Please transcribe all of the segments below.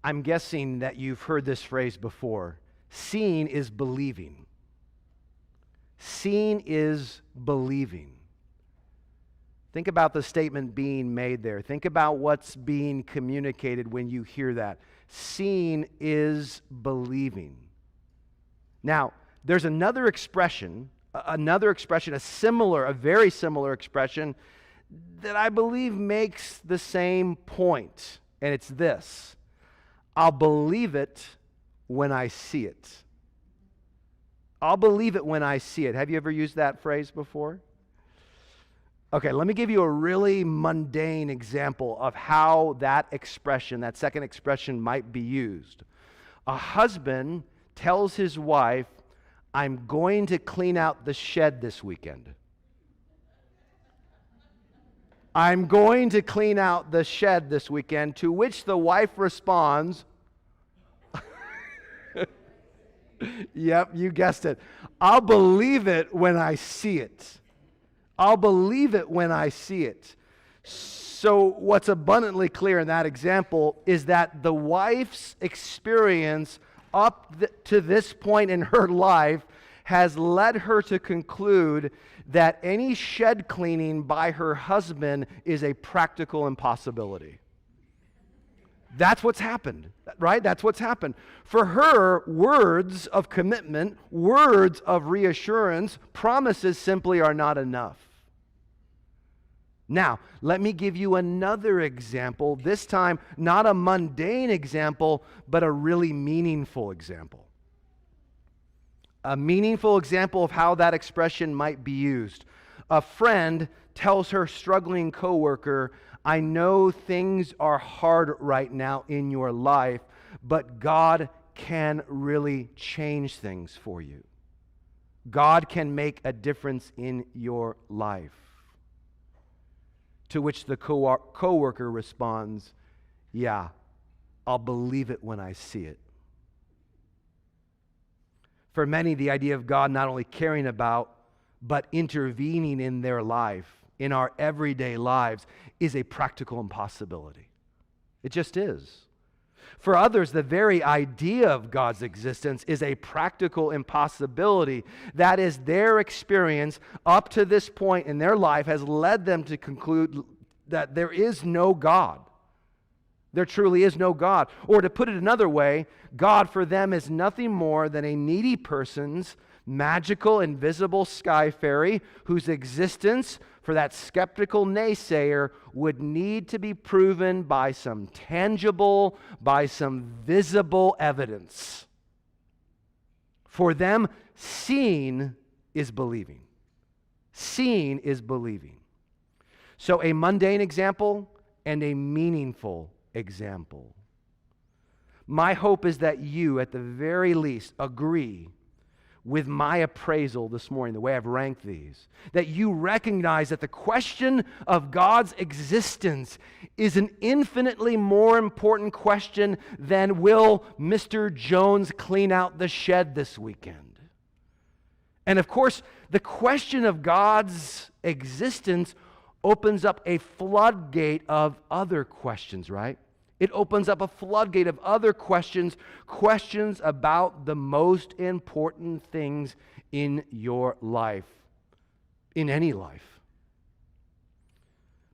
I'm guessing that you've heard this phrase before. Seeing is believing. Seeing is believing. Think about the statement being made there. Think about what's being communicated when you hear that. Seeing is believing. Now, there's another expression, a very similar expression that I believe makes the same point, and it's this: I'll believe it when I see it. I'll believe it when I see it. Have you ever used that phrase before? Okay, let me give you a really mundane example of how that expression, that second expression, might be used. A husband tells his wife, I'm going to clean out the shed this weekend. I'm going to clean out the shed this weekend, to which the wife responds, yep, you guessed it. I'll believe it when I see it. I'll believe it when I see it. So what's abundantly clear in that example is that the wife's experience up to this point in her life has led her to conclude that any shed cleaning by her husband is a practical impossibility. That's what's happened, right? That's what's happened. For her, words of commitment, words of reassurance, promises simply are not enough. Now, let me give you another example, this time not a mundane example, but a really meaningful example. A meaningful example of how that expression might be used. A friend tells her struggling coworker, I know things are hard right now in your life, but God can really change things for you. God can make a difference in your life. To which the coworker responds, yeah, I'll believe it when I see it. For many, the idea of God not only caring about, but intervening in their life, in our everyday lives, is a practical impossibility. It just is. For others, the very idea of God's existence is a practical impossibility. That is, their experience up to this point in their life has led them to conclude that there is no God. There truly is no God. Or to put it another way, God for them is nothing more than a needy person's magical, invisible sky fairy whose existence for that skeptical naysayer would need to be proven by some tangible, by some visible evidence. For them, seeing is believing. Seeing is believing. So a mundane example and a meaningful example. My hope is that you, at the very least, agree with my appraisal this morning, the way I've ranked these, that you recognize that the question of God's existence is an infinitely more important question than will Mr. Jones clean out the shed this weekend. And of course, the question of God's existence opens up a floodgate of other questions, right? It opens up a floodgate of other questions, questions about the most important things in your life, in any life.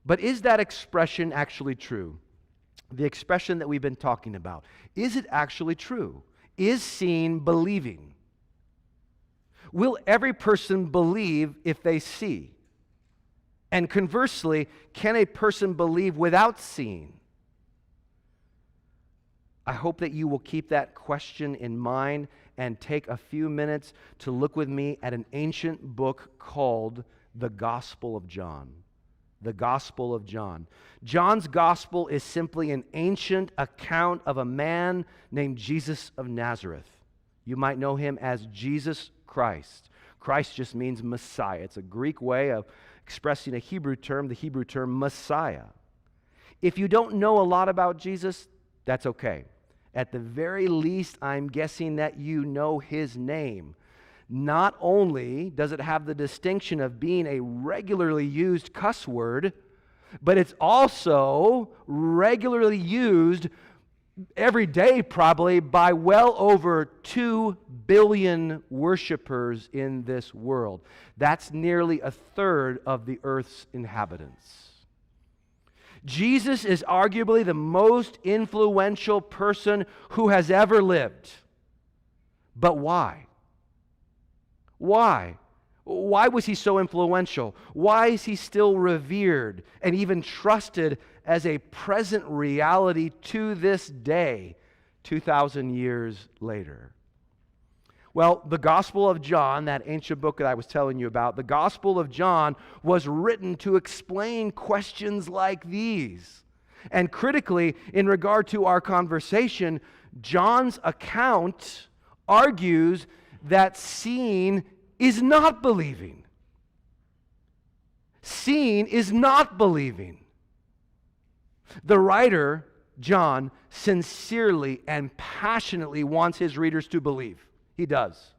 But is that expression actually true? The expression that we've been talking about, is it actually true? Is seeing believing? Will every person believe if they see? And conversely, can a person believe without seeing? I hope that you will keep that question in mind and take a few minutes to look with me at an ancient book called the Gospel of John. The Gospel of John. John's Gospel is simply an ancient account of a man named Jesus of Nazareth. You might know him as Jesus Christ. Christ just means Messiah. It's a Greek way of expressing a Hebrew term, the Hebrew term Messiah. If you don't know a lot about Jesus, that's okay. At the very least, I'm guessing that you know his name. Not only does it have the distinction of being a regularly used cuss word, but it's also regularly used every day probably by well over 2 billion worshipers in this world. That's nearly a third of the earth's inhabitants. Jesus is arguably the most influential person who has ever lived. But why? Why? Why was he so influential? Why is he still revered and even trusted as a present reality to this day, 2,000 years later? Well, the Gospel of John, that ancient book that I was telling you about, the Gospel of John was written to explain questions like these. And critically, in regard to our conversation, John's account argues that seeing is not believing. Seeing is not believing. The writer, John, sincerely and passionately wants his readers to believe. He does.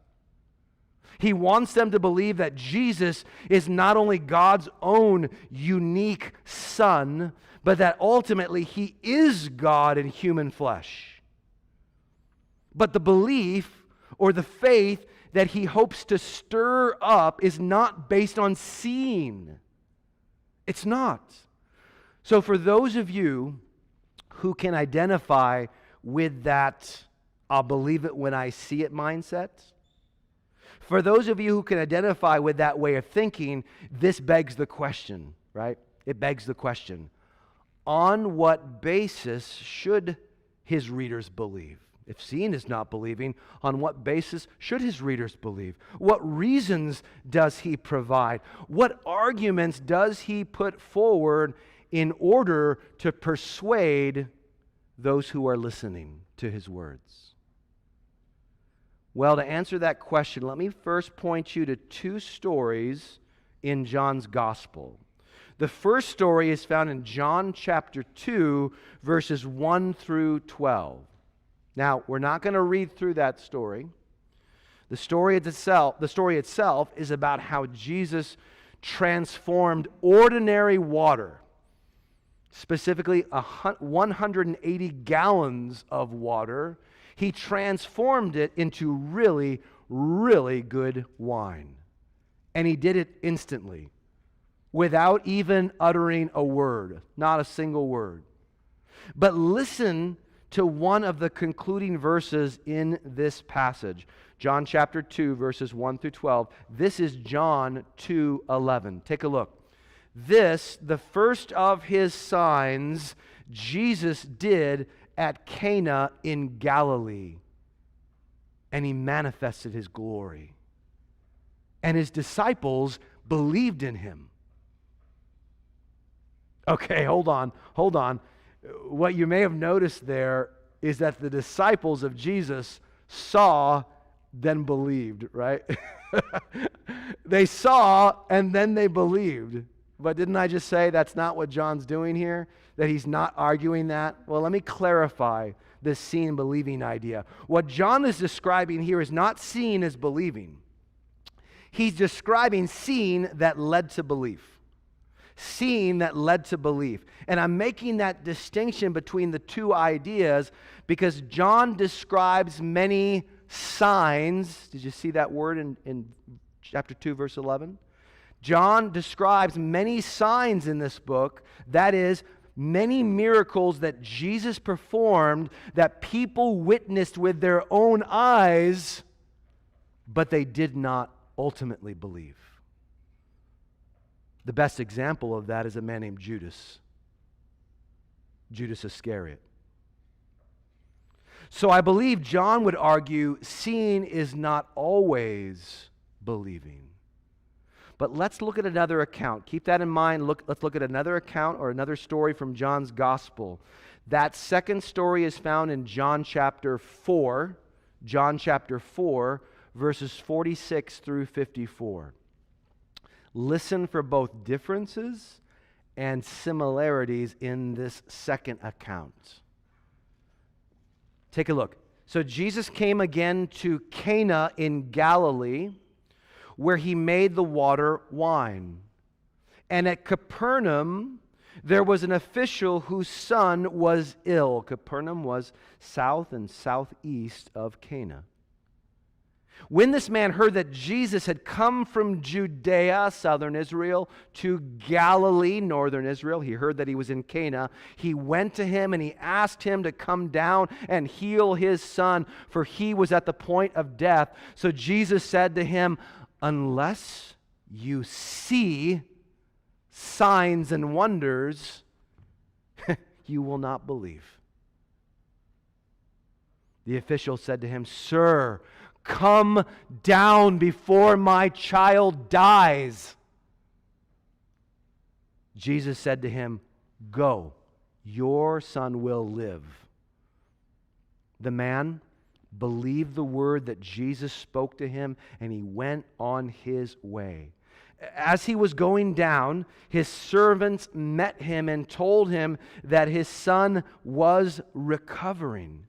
He wants them to believe that Jesus is not only God's own unique Son, but that ultimately He is God in human flesh. But the belief or the faith that he hopes to stir up is not based on seeing. It's not. So for those of you who can identify with that "I'll believe it when I see it" mindset, for those of you who can identify with that way of thinking, this begs the question, right? It begs the question, on what basis should his readers believe? If seeing is not believing, on what basis should his readers believe? What reasons does he provide? What arguments does he put forward in order to persuade those who are listening to his words? Well, to answer that question, let me first point you to two stories in John's Gospel. The first story is found in John chapter 2, verses 1 through 12. Now, we're not going to read through that story. The story itself is about how Jesus transformed ordinary water, specifically 180 gallons of water. He transformed it into really, really good wine. And he did it instantly, without even uttering a word, not a single word. But listen to one of the concluding verses in this passage. John chapter 2, verses 1 through 12. This is John 2:11. Take a look. This, the first of his signs, Jesus did at Cana in Galilee, and he manifested his glory. And his disciples believed in him. Okay, hold on. What you may have noticed there is that the disciples of Jesus saw, then believed, right? They saw, and then they believed. But didn't I just say that's not what John's doing here? That he's not arguing that? Well, let me clarify this seeing believing idea. What John is describing here is not seeing as believing. He's describing seeing that led to belief. Seeing that led to belief. And I'm making that distinction between the two ideas because John describes many signs. Did you see that word in chapter 2, verse 11? John describes many signs in this book. That is, many miracles that Jesus performed that people witnessed with their own eyes, but they did not ultimately believe. The best example of that is a man named Judas Iscariot. So I believe John would argue seeing is not always believing. But let's look at another account. Keep that in mind. Let's look at another account or another story from John's Gospel. That second story is found in John chapter 4. John chapter 4, verses 46 through 54. Listen for both differences and similarities in this second account. Take a look. So Jesus came again to Cana in Galilee, where he made the water wine. And at Capernaum, there was an official whose son was ill. Capernaum was south and southeast of Cana. When this man heard that Jesus had come from Judea, southern Israel, to Galilee, northern Israel, he heard that he was in Cana. He went to him and he asked him to come down and heal his son, for he was at the point of death. So Jesus said to him, "Unless you see signs and wonders, you will not believe." The official said to him, "Sir, come down before my child dies." Jesus said to him, "Go, your son will live." The man believed the word that Jesus spoke to him, and he went on his way. As he was going down, his servants met him and told him that his son was recovering.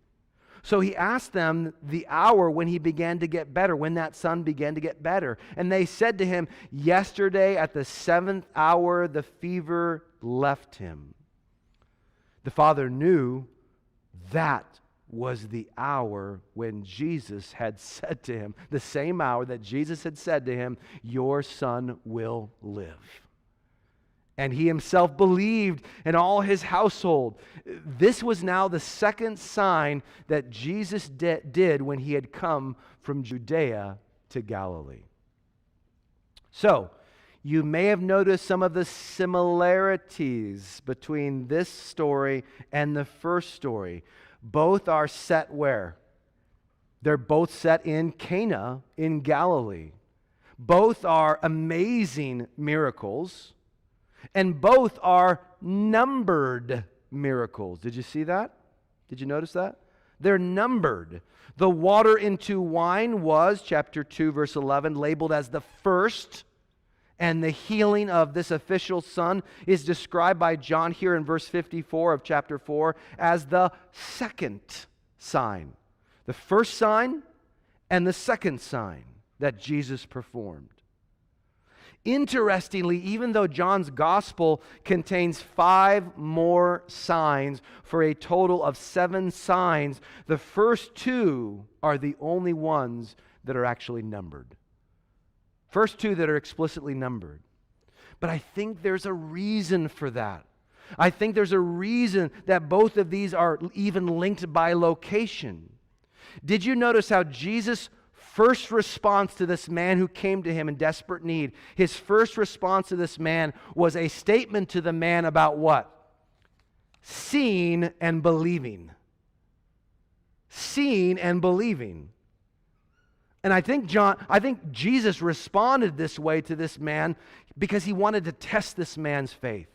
So he asked them the hour when he began to get better, when that son began to get better. And they said to him, "Yesterday at the 7th hour, the fever left him." The father knew that was the hour when Jesus had said to him, the same hour that Jesus had said to him, "Your son will live." And he himself believed, and all his household. This was now the second sign that Jesus did when he had come from Judea to Galilee. So, you may have noticed some of the similarities between this story and the first story. Both are set where? They're both set in Cana in Galilee. Both are amazing miracles. And both are numbered miracles. Did you see that? Did you notice that? They're numbered. The water into wine was, chapter 2, verse 11, labeled as the first. And the healing of this official's son is described by John here in verse 54 of chapter 4 as the second sign. The first sign and the second sign that Jesus performed. Interestingly, even though John's gospel contains 5 more signs for a total of 7 signs, the first 2 are the only ones that are actually numbered. First 2 that are explicitly numbered. But I think there's a reason for that. I think there's a reason that both of these are even linked by location. Did you notice how Jesus' first response to this man who came to him in desperate need, his first response to this man was a statement to the man about what? Seeing and believing. Seeing and believing. And I think Jesus responded this way to this man because he wanted to test this man's faith.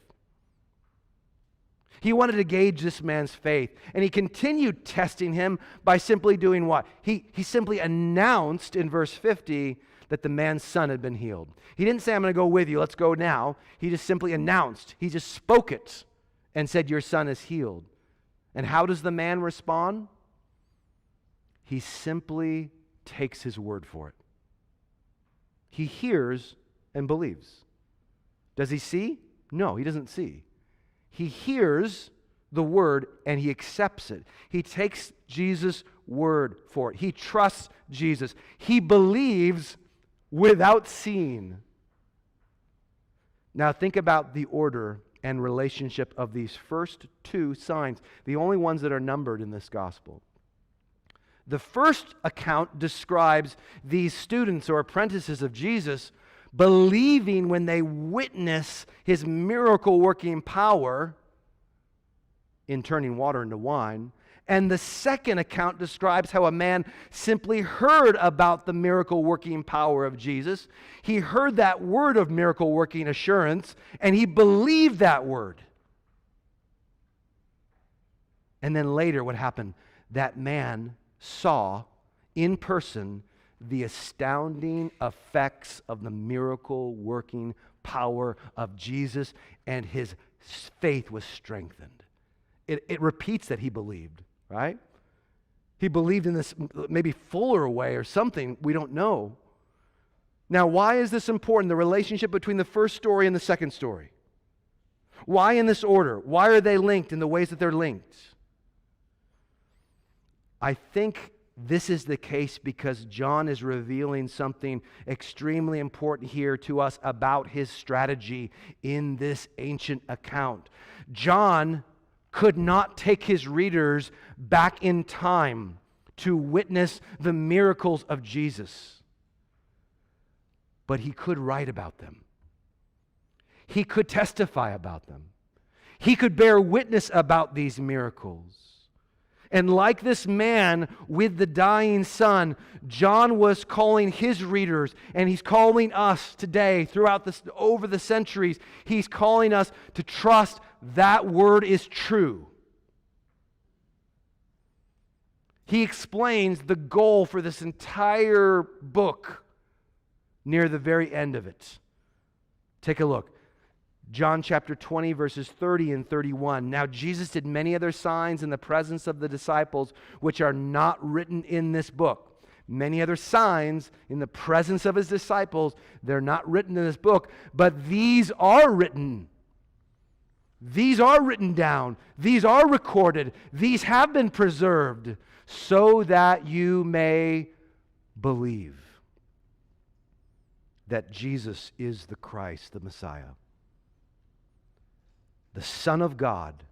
He wanted to gauge this man's faith. And he continued testing him by simply doing what? He simply announced in verse 50 that the man's son had been healed. He didn't say, "I'm going to go with you, let's go now." He just simply announced. He just spoke it and said, "Your son is healed." And how does the man respond? He simply takes his word for it. He hears and believes. Does he see? No, he doesn't see. He hears the word and he accepts it. He takes Jesus' word for it. He trusts Jesus. He believes without seeing. Now think about the order and relationship of these first 2 signs, the only ones that are numbered in this gospel. The first account describes these students or apprentices of Jesus believing when they witness his miracle-working power in turning water into wine. And the second account describes how a man simply heard about the miracle-working power of Jesus. He heard that word of miracle-working assurance, and he believed that word. And then later, what happened? That man saw in person the astounding effects of the miracle-working power of Jesus, and his faith was strengthened. It repeats that he believed, right? He believed in this maybe fuller way or something, we don't know. Now, why is this important, the relationship between the first story and the second story? Why in this order? Why are they linked in the ways that they're linked? I think this is the case because John is revealing something extremely important here to us about his strategy in this ancient account. John could not take his readers back in time to witness the miracles of Jesus, but he could write about them. He could testify about them. He could bear witness about these miracles. And like this man with the dying son, John was calling his readers, and he's calling us today over the centuries. He's calling us to trust that word is true. He explains the goal for this entire book near the very end of it. Take a look. John chapter 20, verses 30 and 31. Now Jesus did many other signs in the presence of the disciples, which are not written in this book. Many other signs in the presence of his disciples, they're not written in this book, but these are written. These are written down. These are recorded. These have been preserved so that you may believe that Jesus is the Christ, the Messiah, the Son of God,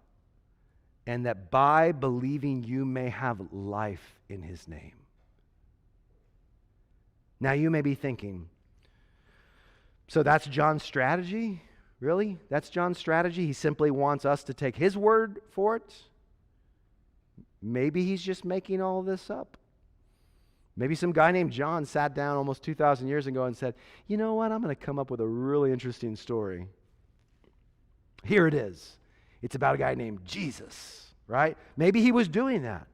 and that by believing you may have life in his name. Now you may be thinking, so that's John's strategy? Really? That's John's strategy? He simply wants us to take his word for it? Maybe he's just making all this up. Maybe some guy named John sat down almost 2,000 years ago and said, you know what, I'm going to come up with a really interesting story. Here it is. It's about a guy named Jesus, right? Maybe he was doing that.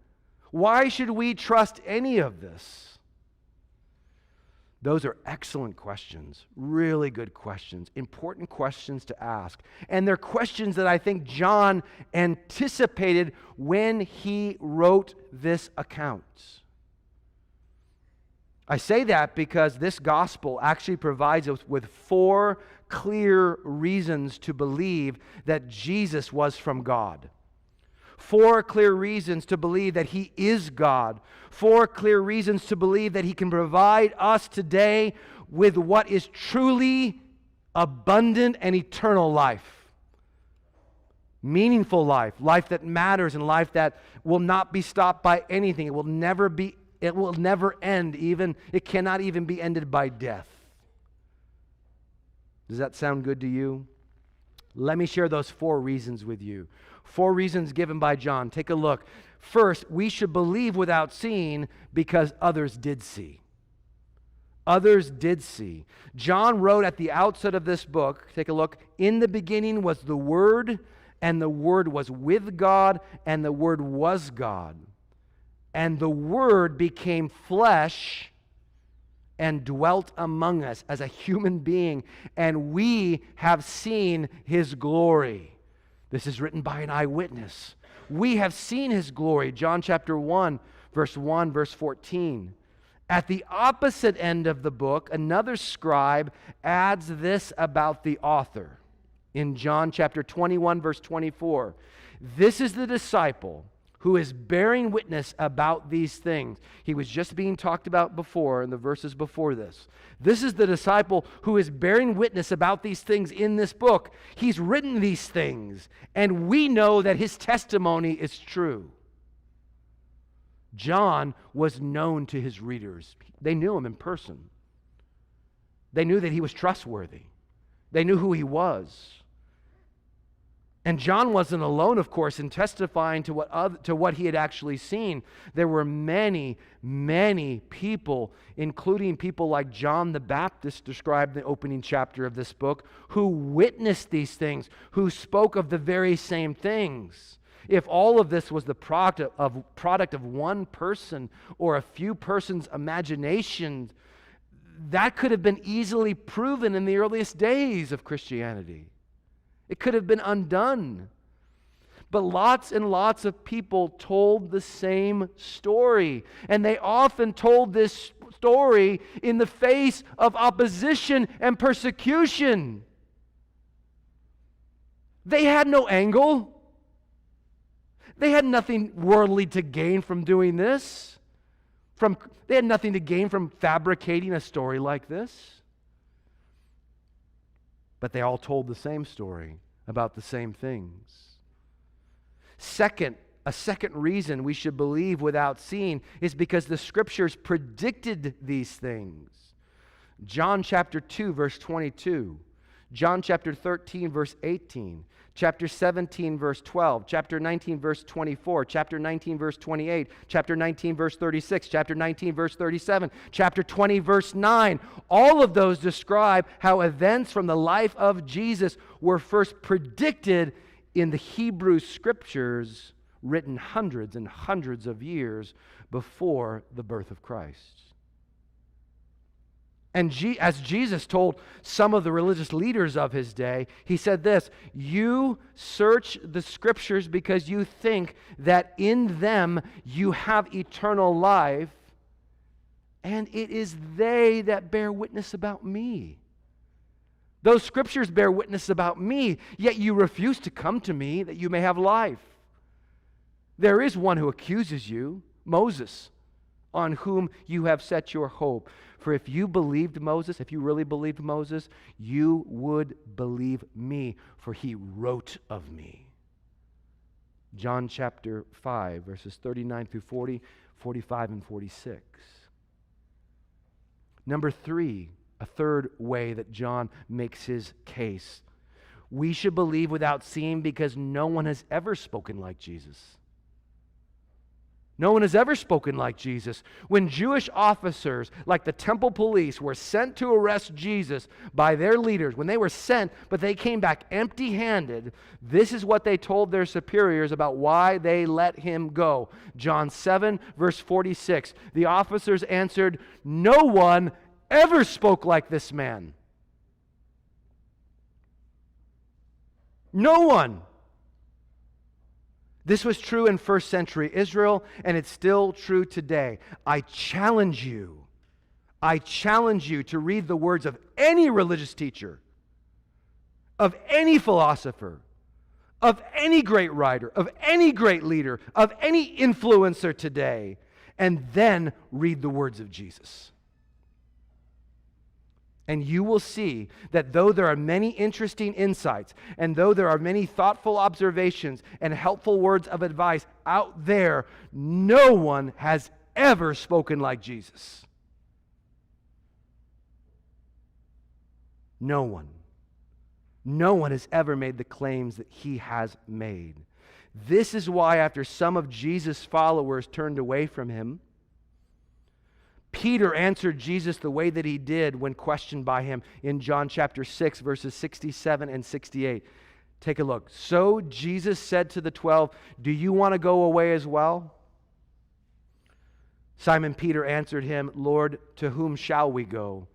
Why should we trust any of this? Those are excellent questions, really good questions, important questions to ask. And they're questions that I think John anticipated when he wrote this account. I say that because this gospel actually provides us with 4 clear reasons to believe that Jesus was from God. 4 clear reasons to believe that he is God. 4 clear reasons to believe that he can provide us today with what is truly abundant and eternal life. Meaningful life, life that matters, and life that will not be stopped by anything. It will never end, it cannot even be ended by death. Does that sound good to you? Let me share those 4 reasons with you. 4 reasons given by John. Take a look. First, we should believe without seeing because others did see. Others did see. John wrote at the outset of this book, take a look, in the beginning was the Word, and the Word was with God, and the Word was God. And the Word became flesh and dwelt among us as a human being, and we have seen his glory. This is written by an eyewitness. We have seen his glory. John chapter 1, verse 14. At the opposite end of the book, another scribe adds this about the author. In John chapter 21, verse 24. This is the disciple who is bearing witness about these things. He was just being talked about before in the verses before this. This is the disciple who is bearing witness about these things in this book. He's written these things, and we know that his testimony is true. John was known to his readers. They knew him in person. They knew that he was trustworthy. They knew who he was. And John wasn't alone, of course, in testifying to what he had actually seen. There were many, many people, including people like John the Baptist, described in the opening chapter of this book, who witnessed these things, who spoke of the very same things. If all of this was the product of one person or a few persons' imagination, that could have been easily proven in the earliest days of Christianity. It could have been undone. But lots and lots of people told the same story. And they often told this story in the face of opposition and persecution. They had no angle. They had nothing worldly to gain from doing this. They had nothing to gain from fabricating a story like this. But they all told the same story about the same things. A second reason we should believe without seeing is because the Scriptures predicted these things. John chapter 2, verse 22. John chapter 13, verse 18. Chapter 17, verse 12. Chapter 19, verse 24. Chapter 19, verse 28. Chapter 19, verse 36. Chapter 19, verse 37. Chapter 20, verse 9. All of those describe how events from the life of Jesus were first predicted in the Hebrew Scriptures, written hundreds and hundreds of years before the birth of Christ. And as Jesus told some of the religious leaders of his day, he said this, "You search the Scriptures because you think that in them you have eternal life, and it is they that bear witness about me." Those Scriptures bear witness about me, yet you refuse to come to me that you may have life. There is one who accuses you, Moses, on whom you have set your hope. For if you believed Moses, if you really believed Moses, you would believe me, for he wrote of me. John chapter 5, verses 39 through 40, 45, and 46. Number 3, a third way that John makes his case. We should believe without seeing because no one has ever spoken like Jesus. No one has ever spoken like Jesus. When Jewish officers, like the temple police, were sent to arrest Jesus by their leaders, when they were sent, but they came back empty-handed, this is what they told their superiors about why they let him go. John 7, verse 46. The officers answered, "No one ever spoke like this man." No one. This was true in first century Israel, and it's still true today. I challenge you to read the words of any religious teacher, of any philosopher, of any great writer, of any great leader, of any influencer today, and then read the words of Jesus. And you will see that though there are many interesting insights, and though there are many thoughtful observations and helpful words of advice out there, no one has ever spoken like Jesus. No one. No one has ever made the claims that he has made. This is why after some of Jesus' followers turned away from him, Peter answered Jesus the way that he did when questioned by him in John chapter 6, verses 67 and 68. Take a look. So Jesus said to the 12, "Do you want to go away as well?" Simon Peter answered him, "Lord, to whom shall we go?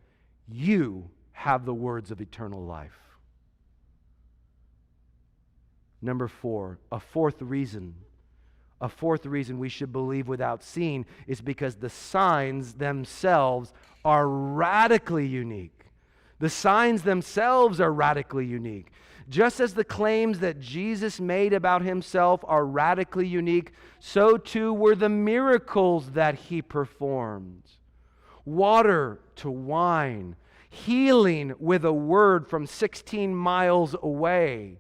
You have the words of eternal life." Number 4, a fourth reason we should believe without seeing is because the signs themselves are radically unique. The signs themselves are radically unique. Just as the claims that Jesus made about himself are radically unique, so too were the miracles that he performed. Water to wine, healing with a word from 16 miles away,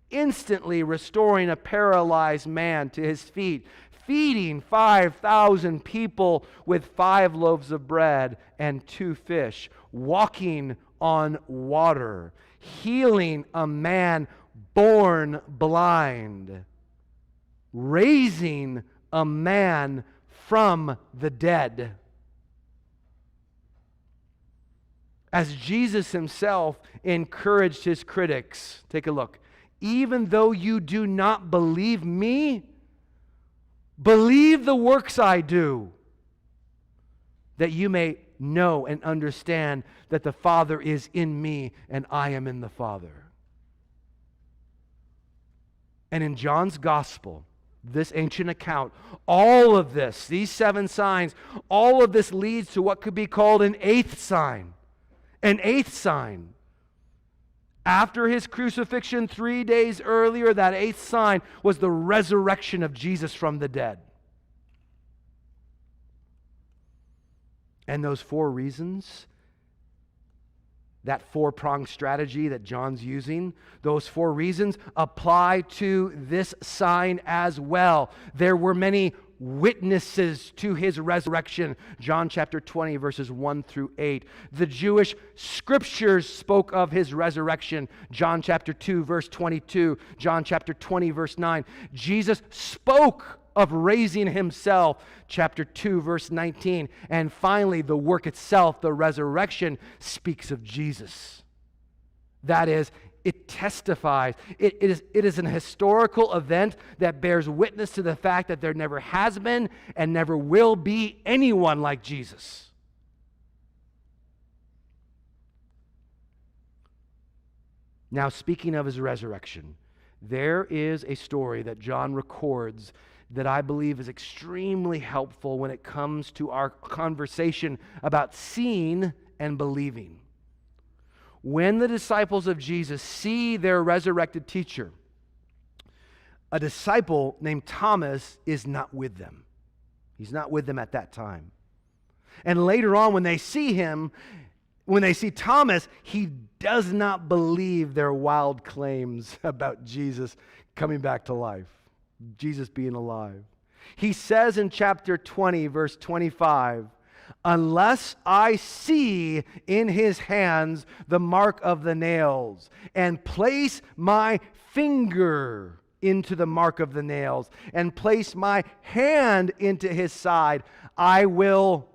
instantly restoring a paralyzed man to his feet, feeding 5,000 people with 5 loaves of bread and 2 fish, walking on water, healing a man born blind, raising a man from the dead. As Jesus himself encouraged his critics, take a look. Even though you do not believe me, believe the works I do, that you may know and understand that the Father is in me and I am in the Father. And in John's Gospel, this ancient account, all of this, these 7 signs, all of this leads to what could be called an 8th sign. An 8th sign. After his crucifixion, 3 days earlier, that eighth sign was the resurrection of Jesus from the dead. And those 4 reasons, that 4-pronged strategy that John's using, those 4 reasons apply to this sign as well. There were many witnesses to his resurrection. John chapter 20, verses 1 through 8. The Jewish scriptures spoke of his resurrection. John chapter 2, verse 22. John chapter 20, verse 9. Jesus spoke of raising himself, chapter 2, verse 19. And finally, the work itself, the resurrection, speaks of Jesus. That is, it testifies. It is an historical event that bears witness to the fact that there never has been and never will be anyone like Jesus. Now, speaking of his resurrection, there is a story that John records that I believe is extremely helpful when it comes to our conversation about seeing and believing. When the disciples of Jesus see their resurrected teacher, a disciple named Thomas is not with them. He's not with them at that time. And later on, when they see him, when they see Thomas, he does not believe their wild claims about Jesus coming back to life, Jesus being alive. He says in chapter 20, verse 25, "Unless I see in his hands the mark of the nails, and place my finger into the mark of the nails, and place my hand into his side, I will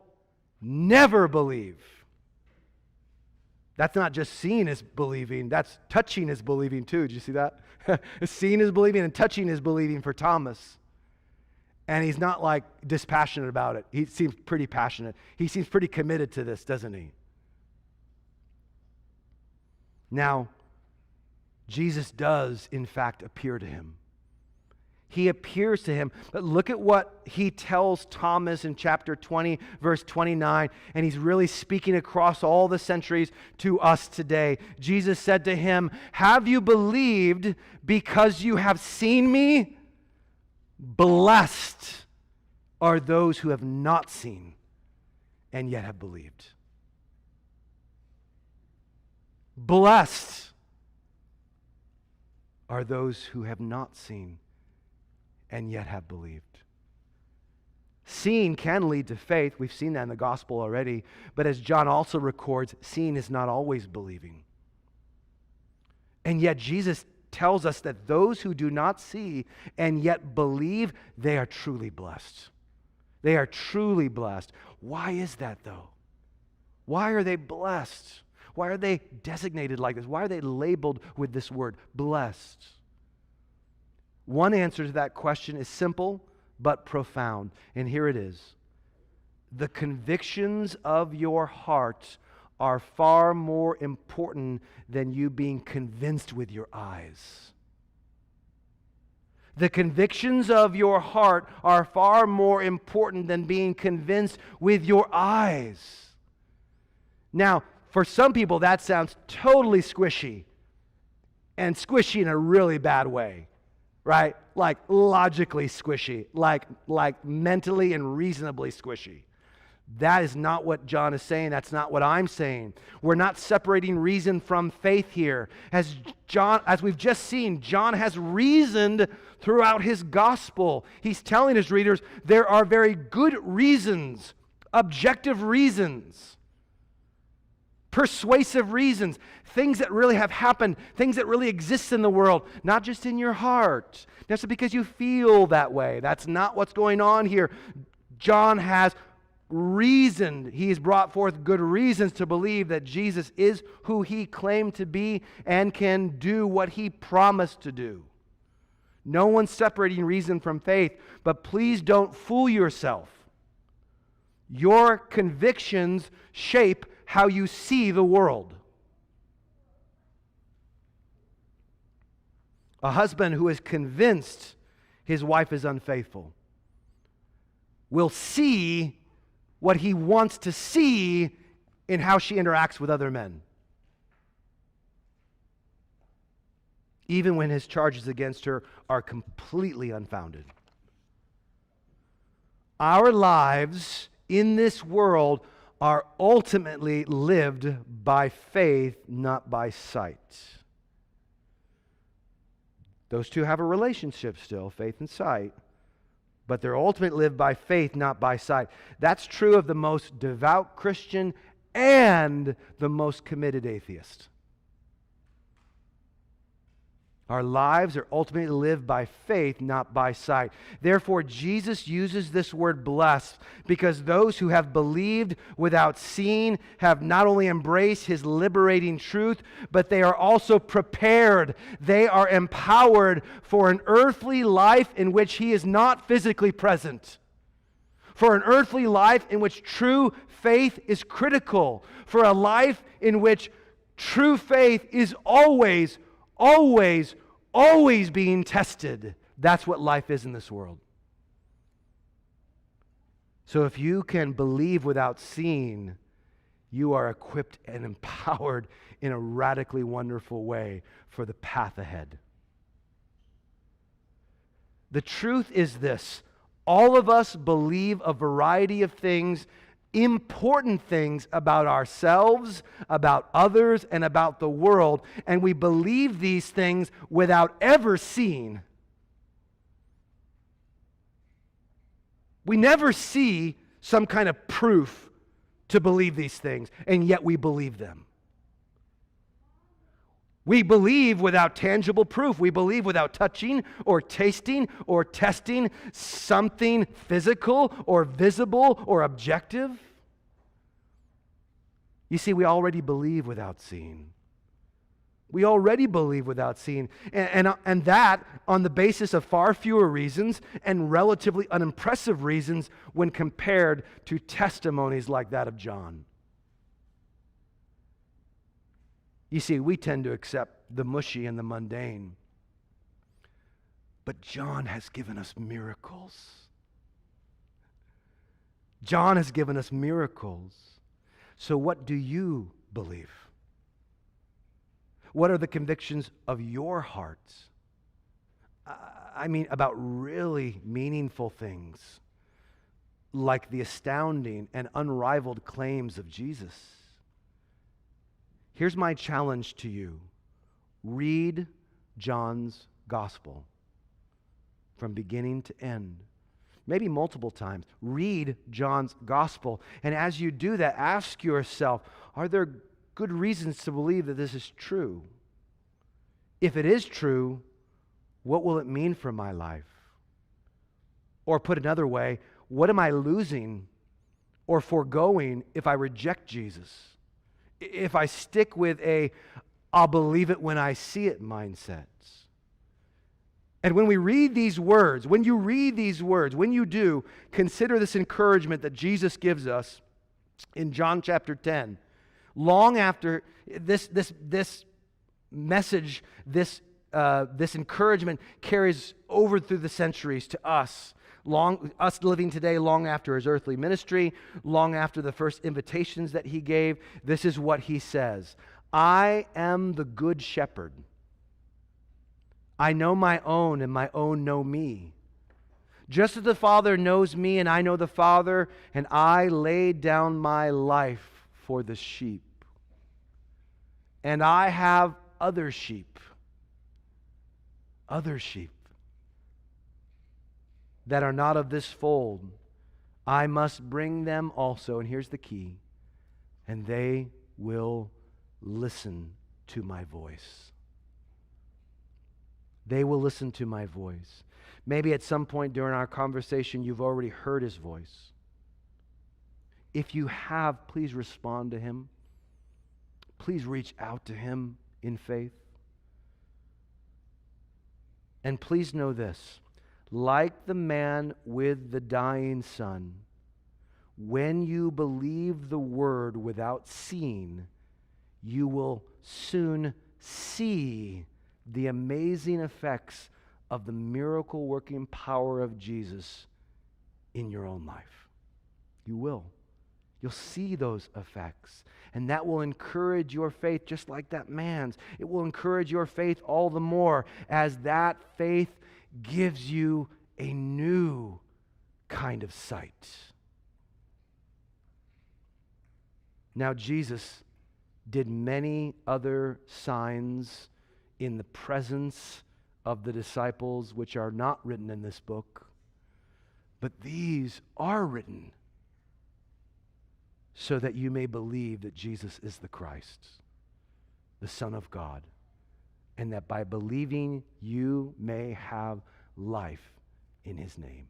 never believe." That's not just seeing is believing, that's touching is believing too. Did you see that? Seeing is believing and touching is believing for Thomas. And he's not like dispassionate about it. He seems pretty passionate. He seems pretty committed to this, doesn't he? Now, Jesus does, in fact, appear to him. He appears to him, but look at what he tells Thomas in chapter 20, verse 29, and he's really speaking across all the centuries to us today. Jesus said to him, "Have you believed because you have seen me? Blessed are those who have not seen and yet have believed." Blessed are those who have not seen and yet have believed. Seeing can lead to faith. We've seen that in the gospel already. But as John also records, seeing is not always believing. And yet Jesus tells us that those who do not see and yet believe, they are truly blessed. They are truly blessed. Why is that though? Why are they blessed? Why are they designated like this? Why are they labeled with this word, blessed? One answer to that question is simple but profound, and here it is. The convictions of your heart are far more important than you being convinced with your eyes. The convictions of your heart are far more important than being convinced with your eyes. Now, for some people, that sounds totally squishy, and squishy in a really bad way. Right? Like logically squishy, like mentally and reasonably squishy. That is not what John is saying. That's not what I'm saying. We're not separating reason from faith here. As we've just seen, John has reasoned throughout his gospel. He's telling his readers there are very good reasons, objective reasons, persuasive reasons, things that really have happened, things that really exist in the world, not just in your heart. That's because you feel that way. That's not what's going on here. John has reasoned. He's brought forth good reasons to believe that Jesus is who he claimed to be and can do what he promised to do. No one's separating reason from faith, but please don't fool yourself. Your convictions shape how you see the world. A husband who is convinced his wife is unfaithful will see what he wants to see in how she interacts with other men. even when his charges against her are completely unfounded. Our lives in this world are ultimately lived by faith, not by sight. Those two have a relationship still, faith and sight, but they're ultimately lived by faith, not by sight. That's true of the most devout Christian and the most committed atheist. Our lives are ultimately lived by faith, not by sight. Therefore, Jesus uses this word blessed because those who have believed without seeing have not only embraced his liberating truth, but they are also prepared. They are empowered for an earthly life in which he is not physically present. For an earthly life in which true faith is critical. For a life in which true faith is always being tested. That's what life is in this world. So if you can believe without seeing, you are equipped and empowered in a radically wonderful way for the path ahead. The truth is this: all of us believe a variety of things, important things about ourselves, about others, and about the world, and we believe these things without ever seeing. We never see some kind of proof to believe these things, and yet we believe them. We believe without tangible proof. We believe without touching or tasting or testing something physical or visible or objective. You see, we already believe without seeing. We already believe without seeing. And that on the basis of far fewer reasons and relatively unimpressive reasons when compared to testimonies like that of John. You see, we tend to accept the mushy and the mundane. But John has given us miracles. John has given us miracles. So what do you believe? What are the convictions of your hearts? I mean, about really meaningful things, like the astounding and unrivaled claims of Jesus. Here's my challenge to you. Read John's gospel from beginning to end. Maybe multiple times. Read John's gospel. And as you do that, ask yourself, are there good reasons to believe that this is true? If it is true, what will it mean for my life? Or put another way, what am I losing or foregoing if I reject Jesus? If I stick with I'll believe it when I see it mindsets. And when we read these words, when you do, consider this encouragement that Jesus gives us in John chapter 10. Long after this message, this encouragement carries over through the centuries to us. Us living today long after his earthly ministry, long after the first invitations that he gave, this is what he says: I am the good shepherd. I know my own, and my own know me. Just as the Father knows me, and I know the Father, and I lay down my life for the sheep. And I have other sheep that are not of this fold. I must bring them also, and here's the key, and they will listen to my voice. They will listen to my voice. Maybe at some point during our conversation, you've already heard his voice. If you have, please respond to him. Please reach out to him in faith. And please know this: like the man with the dying son, when you believe the word without seeing, you will soon see the amazing effects of the miracle-working power of Jesus in your own life. You will. You'll see those effects. And that will encourage your faith just like that man's. It will encourage your faith all the more as that faith gives you a new kind of sight. Now, Jesus did many other signs in the presence of the disciples, which are not written in this book, but these are written so that you may believe that Jesus is the Christ, the Son of God, and that by believing you may have life in his name.